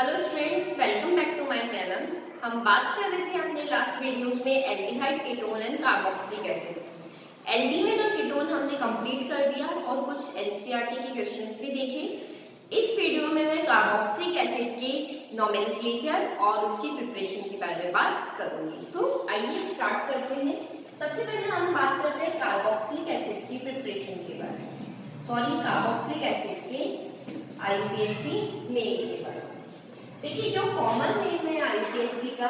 Hello students, welcome back to my channel. हम बात कर रहे थे अपने लास्ट वीडियोस में aldehyde, ketone and carboxylic acid. Aldehyde और कीटोन हमने कंप्लीट कर दिया और कुछ एनसीईआरटी के क्वेश्चंस भी देखे। इस वीडियो में मैं कार्बोक्सिलिक एसिड के नोमेनक्लेचर और उसकी प्रिपरेशन के बारे में बात करूंगी। सो आइए स्टार्ट करते हैं। सबसे पहले हम बात करते हैं कार्बोक्सिलिक एसिड की प्रिपरेशन के बारे में, कार्बोक्सिलिक एसिड के आईपीएसी नेम के बारे में। देखिए, जो कॉमन नेम है आईपीएसी का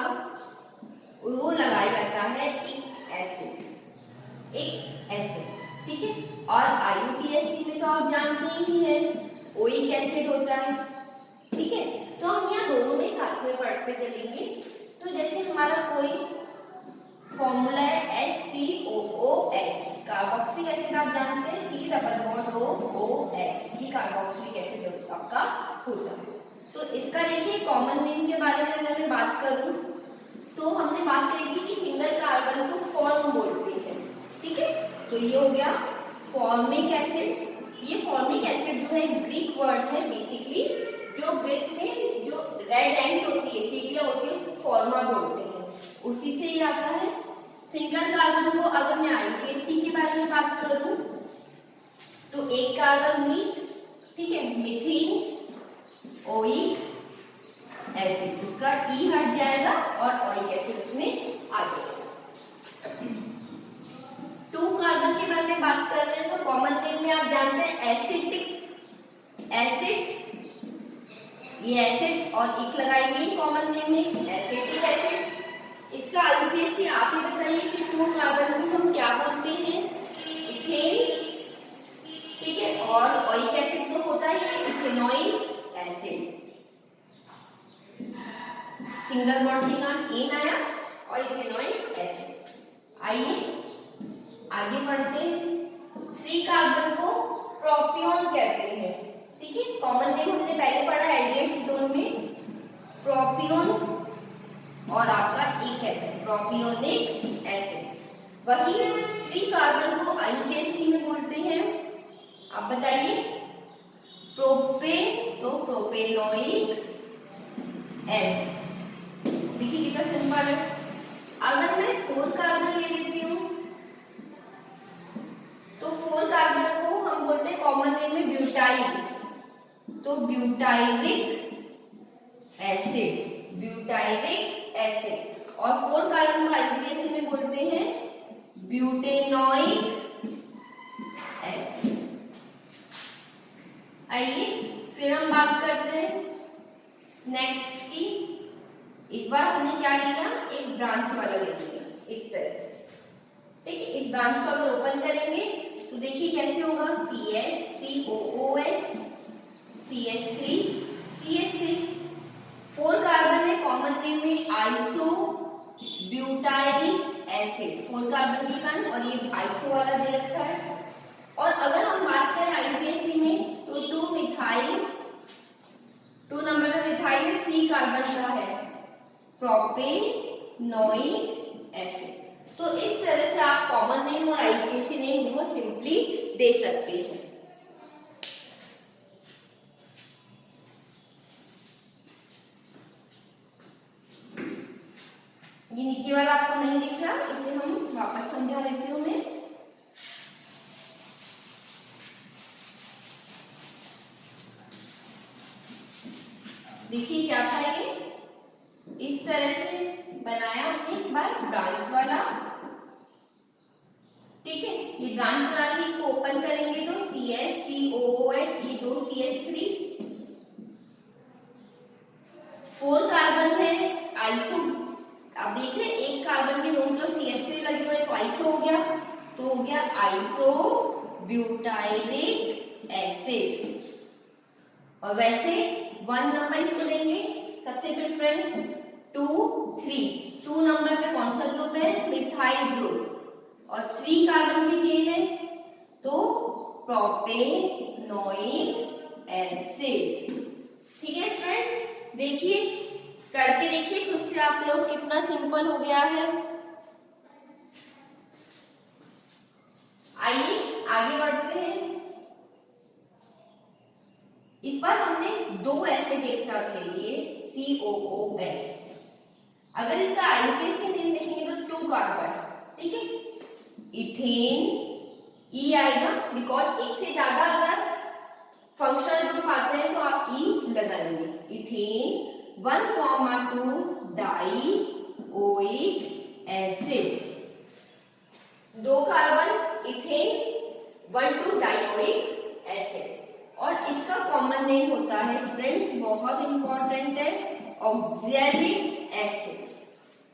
वो लगाया जाता है एक एसिड, ठीक है। और आईयूपीएसी में तो आप जानते ही हैं ओइक एसिड होता है, ठीक है। तो हम यहाँ दोनों में साथ में पढ़ते चलेंगे। तो जैसे हमारा कोई फॉर्मूला है HCOOH, कार्बोक्सिलिक एसिड आप जानते हैं C=OOH, ये कार्बोक्सिलिक एसिड आपका होता है। तो इसका देखिए कॉमन नेम के बारे में अगर मैं बात करूं तो हमने बात करी थी कि सिंगल कार्बन को फॉर्म बोलते हैं, ठीक है। तो ये हो गया फॉर्मिक एसिड। ये फॉर्मिक एसिड जो है ग्रीक वर्ड है बेसिकली, जो ग्रीक में जो रेड एंड होती है, चीटियां होती है, उसको फॉर्मा बोलते हैं, उसी से ही आता है। सिंगल कार्बन को अगर मैं आईपीएसी के बारे में बात करूं तो एक कार्बन मीथ, ठीक है, मीथेन ओइक एसिड, उसका ई हट जाएगा और ओइक एसिड उसमें आ जाएगा। 2 कार्बन के बारे में बात कर रहे हैं तो कॉमन नेम में आप जानते हैं एसिटिक एसिड, ये एसिड और इक लगाएंगे कॉमन नेम में एसिटिक एसिड। इसका आईपीएसी आप ही बताइए कि 2 कार्बन को हम क्या बोलते हैं? इथेन, ठीक है। और ओइक एसिड तो होता है इथेनोइक एसिड, सिंगल बॉन्ड के नाम एन आया और इथेनोइक एसिड। आइए आगे बढ़ते हैं। 3 कार्बन को प्रोपियोन कहते हैं, ठीक है। कॉमन नेम हमने पहले पढ़ा एल्डिहाइड कीटोन में प्रोपियोन और आपका एक एसिड प्रोपियोनिक एसिड। वही 3 कार्बन को आईपीएसी में बोलते हैं, आप बताइए। प्रोपेन तो प्रोपेनोइक एसिड। देखिए कितना सिंपल है। अगर मैं 4 कार्बन ले लेती हूँ तो 4 कार्बन को हम बोलते हैं कॉमन नेम में ब्यूटाइल, तो ब्यूटाइलिक एसिड, ब्यूटाइलिक एसिड। और 4 कार्बन को आईपीएसी में बोलते हैं ब्यूटेनोइक एसिड। आइए फिर हम बात करते हैं नेक्स्ट की। इस बार हमने क्या लिया, एक ब्रांच वाला ले लिया इस तरह से, ठीक है। इस ब्रांच को अगर ओपन करेंगे तो देखिए कैसे होगा, CH, COOH, CH3, 4 कार्बन है, कॉमन नेम में आइसो ब्यूटाइलिक एसिड, 4 कार्बन के कारण और ये आइसो वाला दे रखा है। और अगर हम बात करें आईपीएसी में तो 2 मिथाइल, 2 नंबर का मिथाइल 3 कार्बन का है प्रोपेनोइक एसिड। तो इस तरह से आप कॉमन नेम और आईपीएसी नेम बहुत सिंपली दे सकते हैं। ये नीचे वाला आपको नहीं दिख रहा, इसे हम वापस समझा देती हूँ मैं। देखिए क्या था, ये इस तरह से बनाया हमने इस बार ब्रांच वाला, ठीक है। ये ब्रांच बना ली, इसको ओपन करेंगे तो CH, COOH, ये 2 CH3, 4 कार्बन है आइसो। आप देख रहे हैं एक कार्बन के दोनों तरफ CH3 लगे हुए तो आइसो हो गया, तो हो गया आइसो ब्यूटाइलिक एसिड। और वैसे 1 नंबर इसको देंगे सबसे प्रेफरेंस, 2, 3। 2 नंबर पे कौन सा ग्रुप है? Methyl group. और 3 कार्बन की चेन है तो प्रोपेनोइक एसिड, ठीक है स्टूडेंट्स। देखिए करके देखिए खुद से आप लोग, कितना सिंपल हो गया है। आइए आगे बढ़ते हैं। इस पर हमने दो एसिड एक साथ ले लिए COOH। अगर इसका आईयूपीएसी नेम देखेंगे तो 2 कार्बन, ठीक है, इथेन ई आएगा बिकॉज एक से ज्यादा अगर फंक्शनल ग्रुप आते हैं तो आप ई लगाएंगे। Ethane 1,2 dioic acid, 2 carbon ethane 1,2 dioic acid. और इसका कॉमन नेम होता है फ्रेंड्स, बहुत इंपॉर्टेंट है, ऑक्सैलिक एसिड।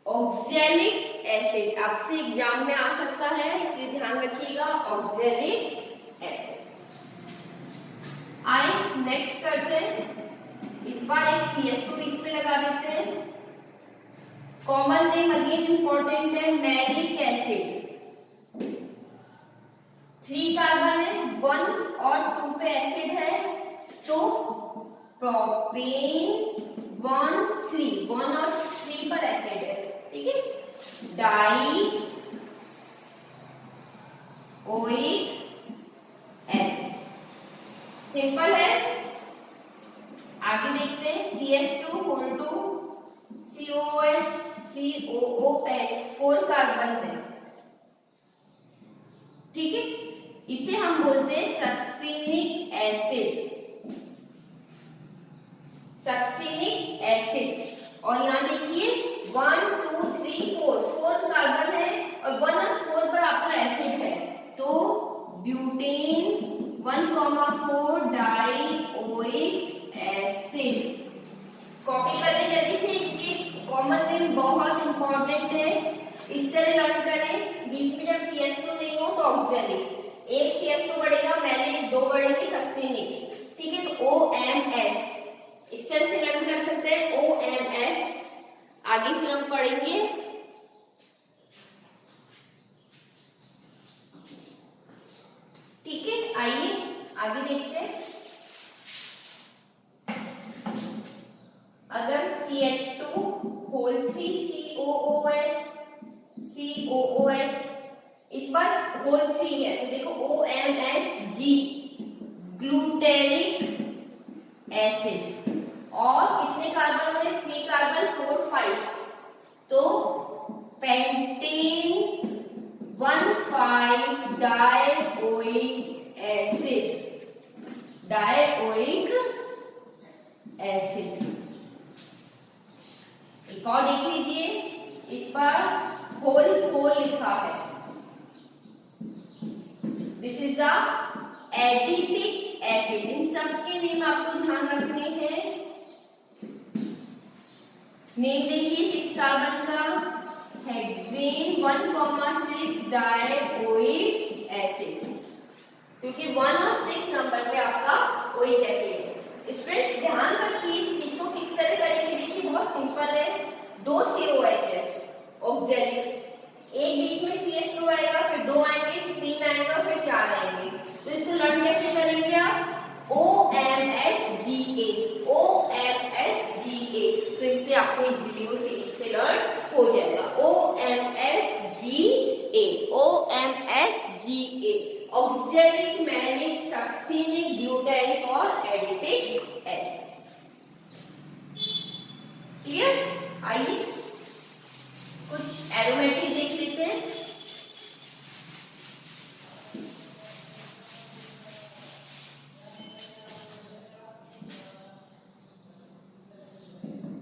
ऑक्सैलिक एसिड आपसे एग्जाम में आ सकता है, इसलिए ध्यान रखिएगा, ऑक्सैलिक एसिड। आए नेक्स्ट करते हैं, इस बार एक CH2 बीच में लगा देते हैं। कॉमन नेम अगेन इंपॉर्टेंट है, मैलिक एसिड। 3 कार्बन है, 1 और 2 पे एसिड है, तो प्रोपेन 1 3 1 और 3 पर एसिड है, ठीक है, डाइओइक एसिड। सिंपल है। आगे देखते हैं, CH2 COOH COOH 4 कार्बन है, ठीक है, इसे हम बोलते हैं सक्सिनिक एसिड। Succinic acid. और यहाँ देखिए 1 2 3 4 कार्बन है और 1 और 4 पर आपका एसिड है, तो ब्यूटेन 1,4 डाइओइक एसिड। कॉपी करने जल्दी से, इनके कॉमन नेम बहुत इंपॉर्टेंट है, इस तरह लर्न करें। बीच में जब CH2 नहीं हो तो ऑक्सैलिक, एक CH2 बढ़ेगा, मैलिक, 2 बढ़ेंगे सक्सिनिक, ठीक है, तो OMS इस तरह से लर्न कर सकते हैं, OMS। आगे फिर हम पढ़ेंगे ठीक है। आइए आगे देखते हैं, अगर CH2 होल 3 COOH इस बार होल 3 है तो देखो OMSG ग्लूटेरिक एसिड। और कितने कार्बन हुए, 3 कार्बन 4 5, तो pentane 1,5 dioic acid. Dioic acid. एक और देख लीजिए, इस पर होल 4 लिखा है, this is the adipic acid. इन सबके नेम आपको ध्यान रखने हैं। नेम देखिए 6 कार्बन का हेक्सेन 1,6 डाइओइक एसिड, क्योंकि 1 और 6 नंबर पे आपका ओइक एसिड है। स्टूडेंट्स ध्यान रखिए इस चीज को, किस तरह करेंगे, देखिए बहुत सिंपल है। 2 COH है ऑक्सैलिक, एक बीच में CH2 आएगा, फिर 2 आएंगे, फिर 3 आएगा, फिर 4 आएंगे, तो इसको लर्न कैसे करेंगे आप, OMSGA। OMSGA, तो इससे आपको इजीली वो सीरीज से लर्न हो जाएगा। OMSGA OMSGA oxalic, malic, succinic, glutaric और एडिपिक एसिड। क्लियर। आइए कुछ एरोमेटिक देख लेते हैं।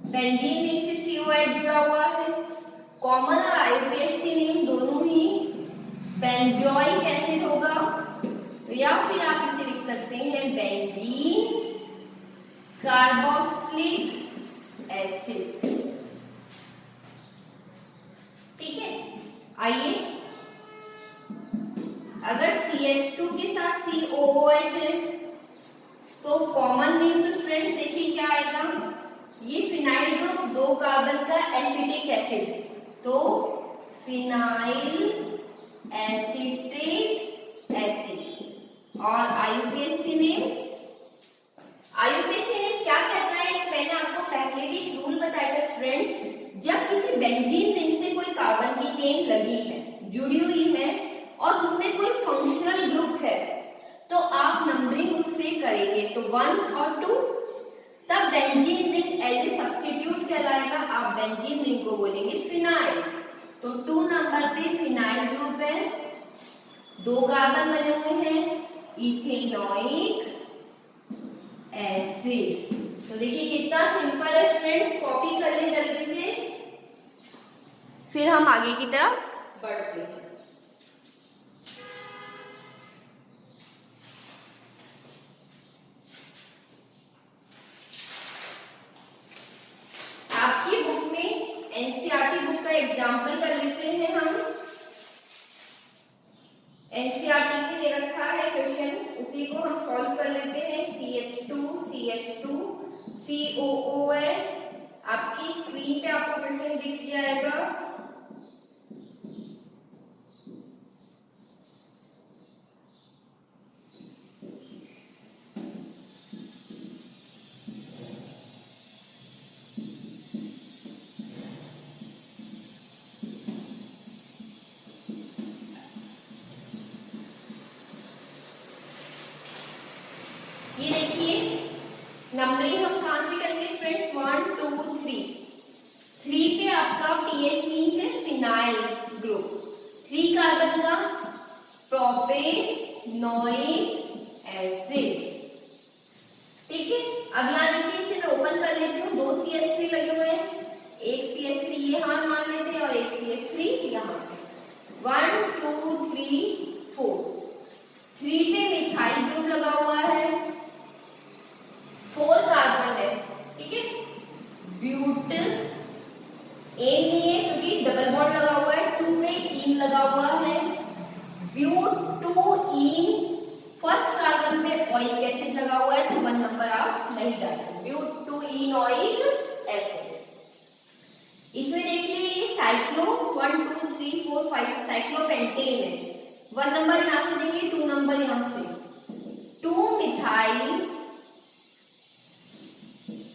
बेंजीन नेम से COH जुड़ा हुआ है, कॉमन और आईयूपीएसी नेम दोनों ही बेंजोइक एसिड होगा, या फिर आप इसे लिख सकते हैं बेंजीन कार्बोक्सिलिक एसिड। ठीक है। आइए, अगर CH2 के साथ COOH है तो कॉमन नेम तो स्टूडेंट्स देखिए क्या आएगा, ये फिनाइल ग्रुप 2 कार्बन का एसिटिक एसिड, तो फिनाइल एसिटिक एसिड। और आईयूपीएसी नेम क्या कहता है, मैंने आपको पहले भी एक रूल बताया था स्टूडेंट्स, जब किसी बेंजीन रिंग से कोई कार्बन की चेन लगी है, जुड़ी हुई है और उसमें कोई फंक्शनल ग्रुप है, तो आप नंबरिंग उससे करेंगे तो 1 और 2, तब benzene ring as a substitute कहलाएगा। आप बेंजीन रिंग को बोलेंगे फिनाइल। तो 2 नंबर पे फिनाइल ग्रुप है, 2 कार्बन बने हुए हैं, इथेनॉइक एसिड। तो देखिए कितना सिंपल है स्टूडेंट्स, कॉपी कर ले जल्दी से, फिर हम आगे की तरफ बढ़ते हैं। आपकी बुक में एनसीईआरटी बुक का एग्जाम्पल कर लेते हैं हम। एनसीईआरटी में दे रखा है क्वेश्चन, उसी को हम सॉल्व कर लेते हैं। CH2 COO है, आपकी स्क्रीन पे आपको क्वेश्चन दिख जाएगा। ये देखिए नंबरिंग हम कहां से करेंगे फ्रेंड्स, 1 2 3। 3 पे आपका पीएच मीन्स है फिनाइल ग्रुप, 3 कार्बन का प्रोपेनोइक एसिड। ठीक है, अगला देखिए इसे मैं ओपन कर लेती हूँ। 2 CH3 लगे हुए हैं, एक CH3 ये हाथ मान लेते हैं और एक CH3 यहाँ। 1 2 3 4। 3 पे मिथाइल ग्रुप लगा हुआ है, 4 कार्बन है। ठीक है, ब्यूट एन नहीं है क्योंकि डबल बॉन्ड लगा हुआ है। 2 पे ईन लगा हुआ है, ब्यूट 2 ईन। फर्स्ट कार्बन पे ओइक एसिड लगा हुआ है तो 1 नंबर आप नहीं डालेंगे, ब्यूट 2 इनोइक एसिड। इसमें देखिए ये साइक्लो 1 2 3 4 5 साइक्लोपेंटेन है, 1 नंबर यहां से देंगे, 2 नंबर यहां से। 2 मिथाइल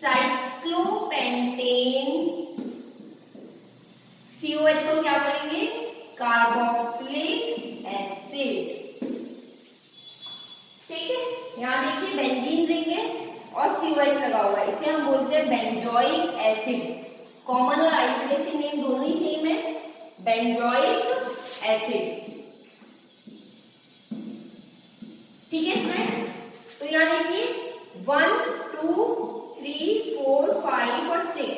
साइक्लोपेंटेन, COH को क्या पढ़ेंगे, कार्बोक्सिलिक एसिड। ठीक है, यहाँ देखिए बेंजीन रिंग है और COH लगा हुआ है, इसे हम बोलते हैं बेंजोइक एसिड। कॉमन और आईयूपीएसी नेम दोनों ही सेम है, बेंजोइक एसिड। ठीक है स्टूडेंट्स, तो यहाँ देखिए 1 2 3 4 5 और 6,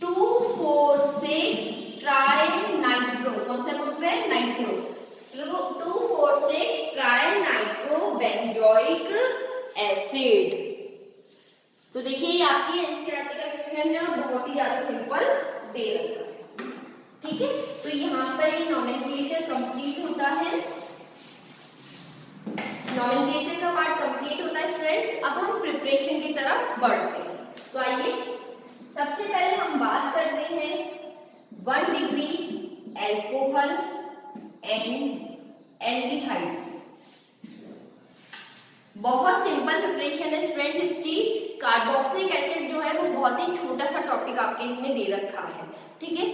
2 4 6 ट्राई नाइट्रो। कौन सा ग्रुप है, nitro. 2 4 6 tri nitro benzoic acid. तो देखिए ये आपकी एनसीईआरटी का क्वेश्चन है, बहुत ही ज्यादा सिंपल दे रखा है। ठीक है, तो यहाँ पर ये नोमेनक्लेचर कंप्लीट होता है, नोमेनक्लेचर का पार्ट कंप्लीट होता है स्टूडेंट्स। अब हम प्रिपरेशन की तरफ बढ़ते हैं। तो आइए सबसे पहले हम बात करते हैं 1 डिग्री एल्कोहल एंड एल्डिहाइड। बहुत सिंपल प्रिपरेशन है स्टूडेंट इसकी। कार्बोक्सिलिक एसिड जो है वो बहुत ही छोटा सा टॉपिक आपके इसमें दे रखा है। ठीक है,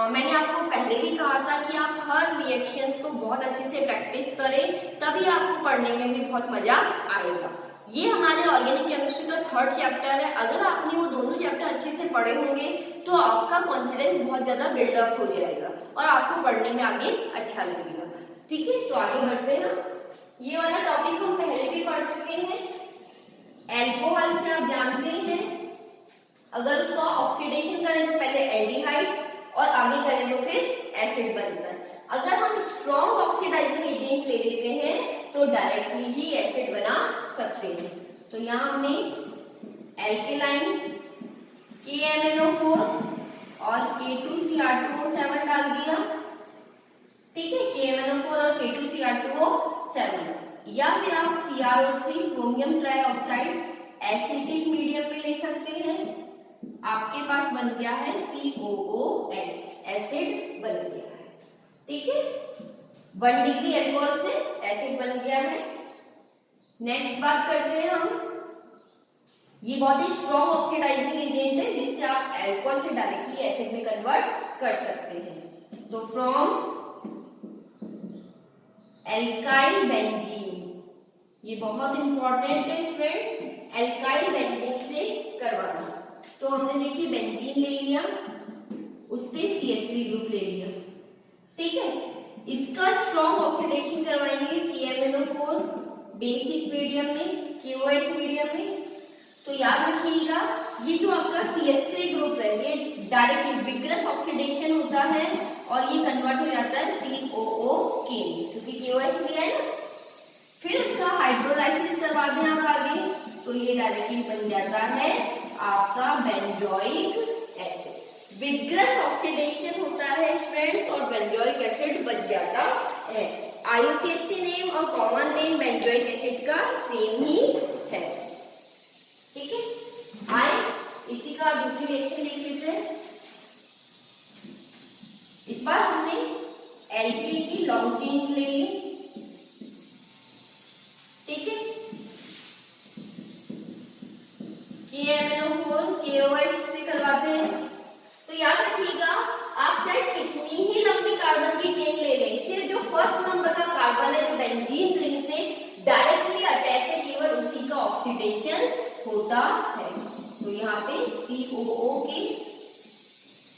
मैंने आपको पहले भी कहा था कि आप हर रिएक्शंस को बहुत अच्छे से प्रैक्टिस करें, तभी आपको पढ़ने में भी बहुत मजा आएगा। ये हमारे ऑर्गेनिक केमिस्ट्री का 3rd चैप्टर है। अगर आपने वो दोनों चैप्टर अच्छे से पढ़े होंगे तो आपका कॉन्फिडेंस बहुत ज्यादा बिल्डअप हो जाएगा और आपको पढ़ने में आगे अच्छा लगेगा। ठीक है, तो आगे बढ़ते हैं। ये वाला टॉपिक हम पहले भी पढ़ चुके हैं। एल्कोहल से आप जानते हैं अगर उसका ऑक्सीडेशन करें तो पहले एल्डिहाइड और आगे करें तो फिर एसिड बनता है। अगर हम स्ट्रॉन्ग ऑक्सीडाइजिंग एजेंट ले लेते हैं तो डायरेक्टली ही एसिड बना सकते हैं। तो यहाँ हमने एल्केलाइन KMnO4 और K2Cr2O7 डाल दिया। ठीक है, KMnO4 और K2Cr2O7, या फिर आप CrO3 chromium trioxide acidic medium में ले सकते हैं। आपके पास बन गया है COOH, एसिड बन गया है। ठीक है, 1 डिग्री एल्कोहल से एसिड बन गया है। नेक्स्ट बात करते हैं हम, ये बहुत ही स्ट्रॉन्ग ऑक्सीडाइजिंग एजेंट है जिससे आप एल्कोहल से डायरेक्टली एसिड में कन्वर्ट कर सकते हैं। तो फ्रॉम एल्काइल बेंजीन, ये बहुत इंपॉर्टेंट है स्टूडेंट, एल्काइल बेंजीन से करवाना। तो हमने देखिए बेंजीन ले लिया, उस पे CH3 ग्रुप ले लिया, ठीक है। इसका स्ट्रॉन्ग ऑक्सीडेशन करवाएंगे KMnO4 बेसिक मीडियम में, KOH मीडियम में। तो याद रखिएगा ये जो आपका CH3 ग्रुप है ये डायरेक्टली विग्रस ऑक्सीडेशन होता है और ये कन्वर्ट हो जाता है COOK में, क्योंकि KOH लिया है ना। फिर उसका हाइड्रोलाइसिस करवा दें आप आगे, तो ये डायरेक्टली बन जाता है आपका बेंजोइक एसिड। विग्रस ऑक्सीडेशन होता है स्टूडेंट्स और बेंजोइक एसिड बन जाता है। IUPAC नेम और कॉमन नेम बेंजोइक एसिड का सेम ही है, ठीक है। आए इसी का दूसरी रिएक्शन देख लेते हैं। इस बार हमने एल्कीन की लॉन्ग चेन ले ली, ठीक है। KMnO4 KOH से करवाते हैं। तो याद रखिएगा आप चाहे कितनी ही लंबी कार्बन की चेन ले लें, सिर्फ जो फर्स्ट नंबर का कार्बन है जो बेंजीन रिंग से डायरेक्टली अटैच है केवल उसी का ऑक्सीडेशन होता है। तो यहाँ पे COOK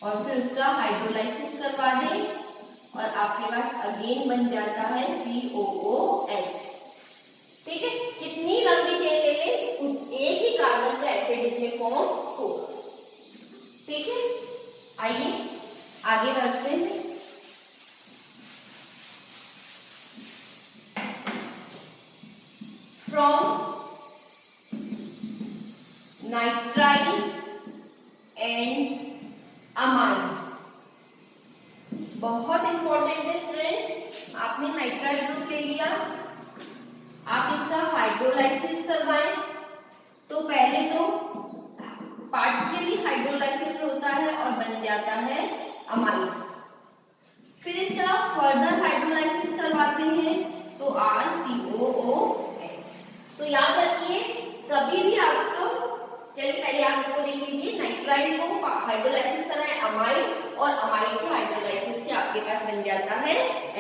और फिर उसका हाइड्रोलाइसिस करवा दें और आपके पास अगेन बन जाता है COOH, ठीक है। कितनी लंबी चेन ले लें एक ही कार्बन का एसिड इसमें फॉर्म होगा, ठीक है। आइए आगे बढ़ते हैं। फ्रॉम नाइट्राइल एंड अमाइन, बहुत इंपॉर्टेंट है स्टूडेंट्स। आपने नाइट्राइल ग्रुप ले लिया, आप इसका हाइड्रोलाइसिस करवाएं। तो पहले तो पार्शियली हाइड्रोलाइसिस होता है और बन जाता है अमाइन। फिर इसका फर्दर हाइड्रोलाइसिस करवाते हैं तो RCOOH। तो याद रखिए कभी भी आपको, चलिए पहले आप इसको देख लीजिए, नाइट्राइल को हाइड्रोलाइसिस कराएं अमाइन और अमाइन के हाइड्रोलाइसिस से आपके पास बन जाता है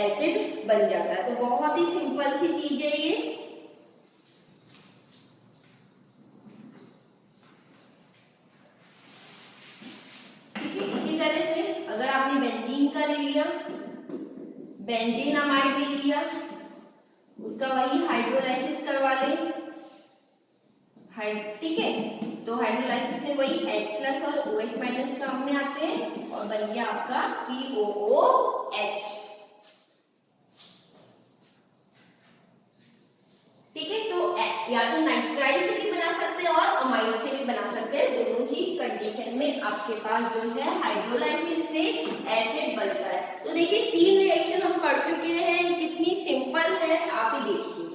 एसिड बन जाता है। तो बहुत ही सिंपल सी चीज है ये। अगर आपने बेंजीन का ले लिया, बेंजीन अमाइड ले लिया, उसका वही हाइड्रोलाइसिस करवा लें, ठीक है। तो हाइड्रोलाइसिस में वही H+ और OH- काम में आते हैं और बन गया आपका COOH, ठीक है। तो या तो नाइट्राइल से भी बना सकते हैं और अमाइड से भी बना सकते हैं, दोनों ही कंडीशन में आपके पास जो है हाइड्रोलाइसिस से एसिड बनता है। तो देखिए 3 रिएक्शन हम पढ़ चुके हैं, कितनी सिंपल है आप ही देखिए।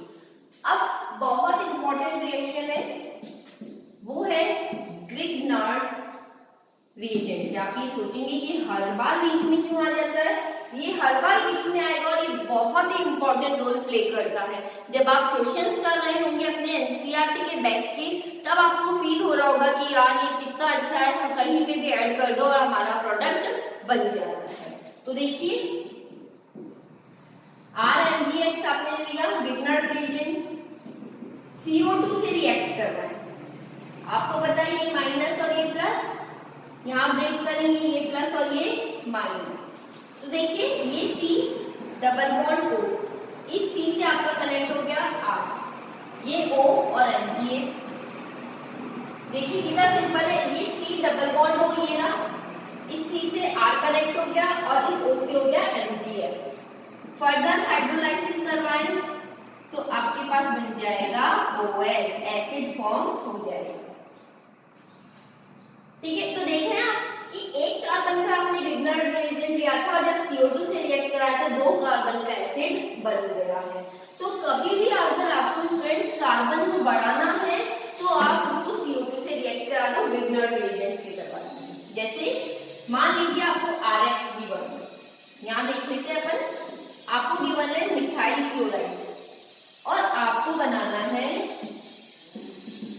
अब बहुत इंपॉर्टेंट रिएक्शन है, वो है ग्रिग्नार्ड रिएजेंट। आप ये सोचेंगे ये हर बार बीच में क्यों आ जाता है, ये हर बार बीच में आएगा और ये बहुत ही इंपॉर्टेंट रोल प्ले करता है। जब आप क्वेश्चंस कर रहे होंगे अपने NCERT के बैक के, तब आपको फील हो रहा होगा कि यार ये कितना अच्छा है, हम कहीं पे भी ऐड कर दो और हमारा प्रोडक्ट बन जाता है। तो देखिए RMGX आपने लिया ग्रिग्नार्ड रिएजेंट, CO2 से रिएक्ट कर रहा है। आपको पता है ये माइनस और ये प्लस, यहाँ ब्रेक करेंगे ये प्लस और ये माइनस। तो देखिए ये C डबल बॉन्ड O, इस C से आपका कनेक्ट हो गया R, ये O और MgX। देखिए कितना सिंपल है, ये C डबल बॉन्ड O ये ना, इस C से R कनेक्ट हो गया और इस O से हो गया MgX। फर्दर हाइड्रोलाइसिस करवाएं तो आपके पास बन जाएगा OH, एसिड फॉर्म हो जाएगा, ठीक है। तो देख रहे हैं आप कि एक कार्बन का आपने ग्रिग्नार्ड रिएजेंट लिया था और जब CO2 से रिएक्ट कराया था 2 कार्बन का एसिड बन गया है। तो कभी भी अगर आपको स्टूडेंट्स कार्बन को बढ़ाना है तो आप उसको CO2 से रिएक्ट करा दो, ग्रिग्नार्ड रिएजेंट से करवा दो। जैसे मान लीजिए आपको RX गिवन है, यहाँ देख लेते हैं अपन, आपको गिवन है मिथाइल क्लोराइड और आपको बनाना है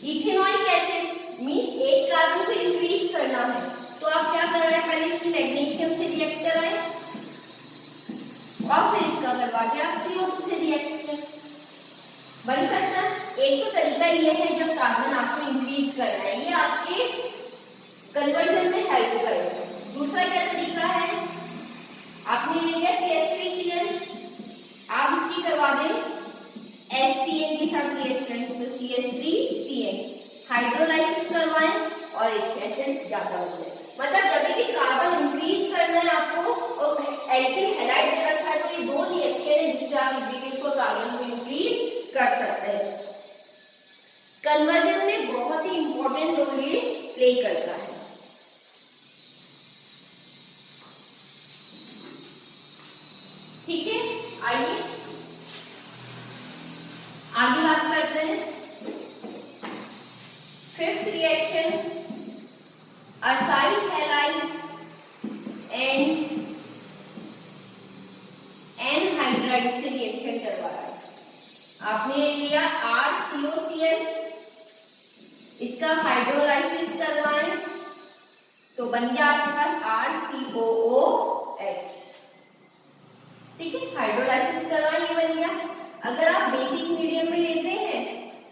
इथेनॉइक एसिड, मींस एक कार्बन को इंक्रीज करना है। तो आप क्या कर रहे हैं, पहले इसकी मैग्नीशियम से रिएक्ट कराएं और फिर इसका करवा के आप CO2 से रिएक्शन। बन सकता है। एक तो तरीका ये है जब कार्बन आपको इंक्रीज करना है, ये आपके कन्वर्जन में हेल्प करेगा। दूसरा क्या तरीका है, आपने ले लिया CH3Cl, आप इसकी करवा दें HCl के साथ रिएक्शन, तो CH3Cl हाइड्रोलाइसिस करवाएं और एक्सप्रेशन ज्यादा हो जाए। मतलब जब भी कार्बन इंक्रीज करना है आपको और एल्किल हैलाइड दे रखा है, तो ये दो रिएक्शन है जिससे आप इजीली इसको कार्बन को इंक्रीज कर सकते हैं। कन्वर्जन में बहुत ही इंपॉर्टेंट रोल ये प्ले करता है। ठीक है, आइए आगे बात करते हैं। Fifth reaction acyl halide and anhydride से रिएक्शन करवा रहा है। आपने ले लिया RCOCl, इसका हाइड्रोलाइसिस करवाएं तो बन गया आपके पास RCOOH। ठीक है, हाइड्रोलाइसिस करवाएं, ये बन गया। अगर आप बेसिक मीडियम में लेते हैं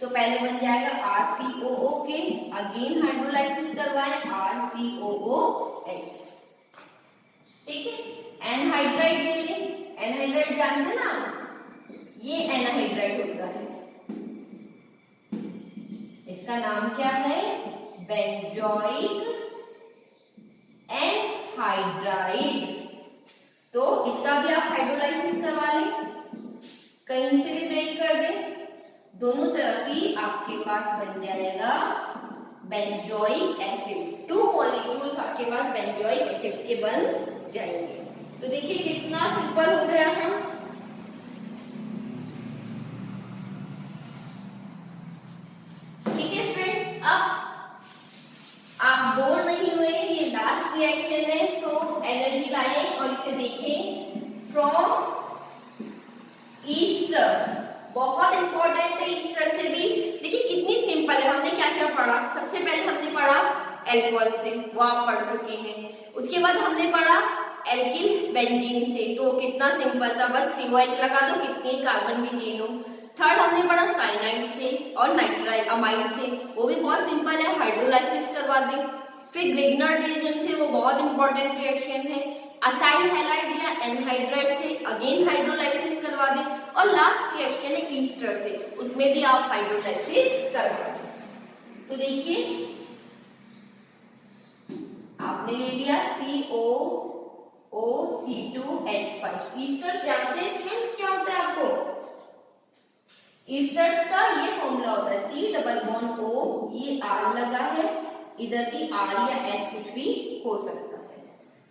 तो पहले बन जाएगा RCOOK, अगेन हाइड्रोलाइसिस करवाएं RCOOH। ठीक है, एनहाइड्राइड ले लिए, एनहाइड्राइड जानते ना, ये एनहाइड्राइड होता है, इसका नाम क्या है, बेंजोइक एनहाइड्राइड। तो इसका भी आप हाइड्रोलाइसिस करवा लें, कहीं से भी ब्रेक कर दें, दोनों तरफ ही आपके पास बन जाएगा बेंजोइक एसिड। 2 मॉलिक्यूल्स आपके पास बेंजोइक एसिड के बन जाएंगे। तो देखिए कितना सिंपल हो गया है। ठीक है फ्रेंड्स, अब आप बोर नहीं हुए, ये लास्ट रिएक्शन है, तो एनर्जी लाएं और इसे देखें। फ्रॉम ईस्टर, बहुत इंपॉर्टेंट है ईस्टर से भी। देखिए कितनी सिंपल है। हमने क्या क्या पढ़ा, सबसे पहले हमने पढ़ा एल्कोहल से, वो आप पढ़ चुके हैं। उसके बाद हमने पढ़ा एल्किल बेंजीन से, तो कितना सिंपल था, बस COH लगा दो, कितनी कार्बन की चेन हो। थर्ड हमने पढ़ा साइनाइड से और नाइट्राइल अमाइड से, वो भी बहुत सिंपल है, हाइड्रोलाइसिस करवा दें। फिर ग्लिग्नर रिएजेंट से, वो बहुत इंपॉर्टेंट रिएक्शन है। असाइल हैलाइड या एनहाइड्राइड से अगेन हाइड्रोलाइसिस करवा दें। और लास्ट रिएक्शन है ईस्टर से, उसमें भी आप हाइड्रोलाइसिस करवा दें। तो देखिए आपने ले लिया COOC2H5। ईस्टर जानते हैं स्टूडेंट्स क्या होता है आपको? ईस्टर्स का ये फॉर्मूला होता है C डबल बॉन्ड O, ये R लगा है, इधर भी R या H कुछ भी हो सकता है।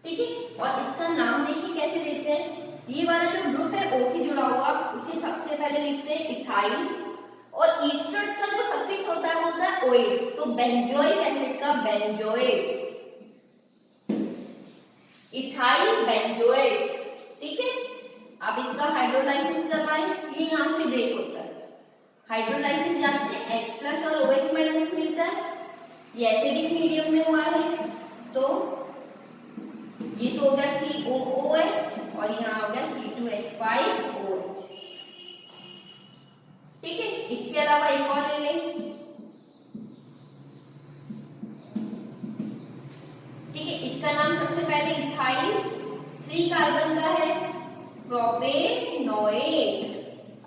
ठीक है, और इसका नाम देखिए कैसे देते हैं। ये वाला जो ग्रुप है OC जुड़ा हुआ, उसे सबसे पहले लिखते हैं इथाइल, और ईस्टर्स का जो सफिक्स होता है वो होता है ओएट, तो बेंजोइक एसिड का बेंजोएट, इथाइल बेंजोएट। ठीक है, आप इसका हाइड्रोलाइसिस करवाएं, ये यहाँ से ब्रेक होता है। हाइड्रोलाइसिस जानते हैं H+ और OH- मिलता है, ये एसिडिक मीडियम में हुआ है, तो ये तो हो गया COOH और यहाँ हो गया C2H5OH। ठीक है, इसके अलावा एक और ले लें। ठीक है, इसका नाम सबसे पहले इथाइल 3 कार्बन का है, प्रोपेनोएट,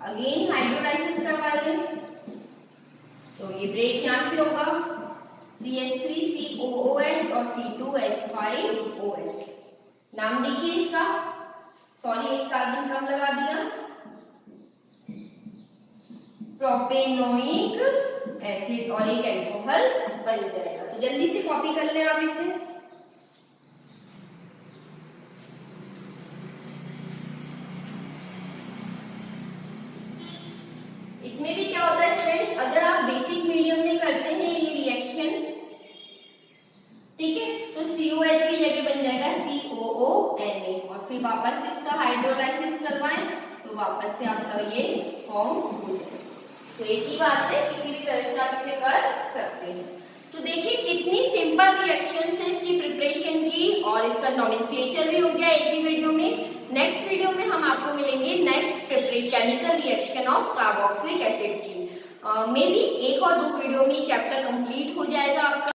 अगेन हाइड्रोलाइसिस करवा लें, तो ये ब्रेक यहां से होगा CH3COOH और C2H5OH। नाम देखिए इसका, सॉरी एक कार्बन कम लगा दिया, प्रोपेनोइक एसिड, और एक अल्कोहल बन जाएगा। तो जल्दी से कॉपी कर लें आप इसे। इसमें भी क्या होता है फ्रेंड्स, अगर आप बेसिक मीडियम में करते हैं ये रिएक्शन, ठीक है, तो COH की जगह बन जाएगा COONA, और फिर वापस से इसका हाइड्रोलाइसिस करवाएं तो वापस से आपका ये फॉर्म हो जाएगा। तो एक ही बात है, किसी भी तरह से आप इसे कर सकते हैं। तो देखिए कितनी सिंपल रिएक्शन है इसकी प्रिपरेशन की, और इसका नॉमेनक्लेचर भी हो गया एक ही वीडियो में। नेक्स्ट वीडियो में हम आपको मिलेंगे next chemical reaction of carboxylic acid की। मे बी 1 और 2 वीडियो में चैप्टर कंप्लीट हो जाएगा आपका।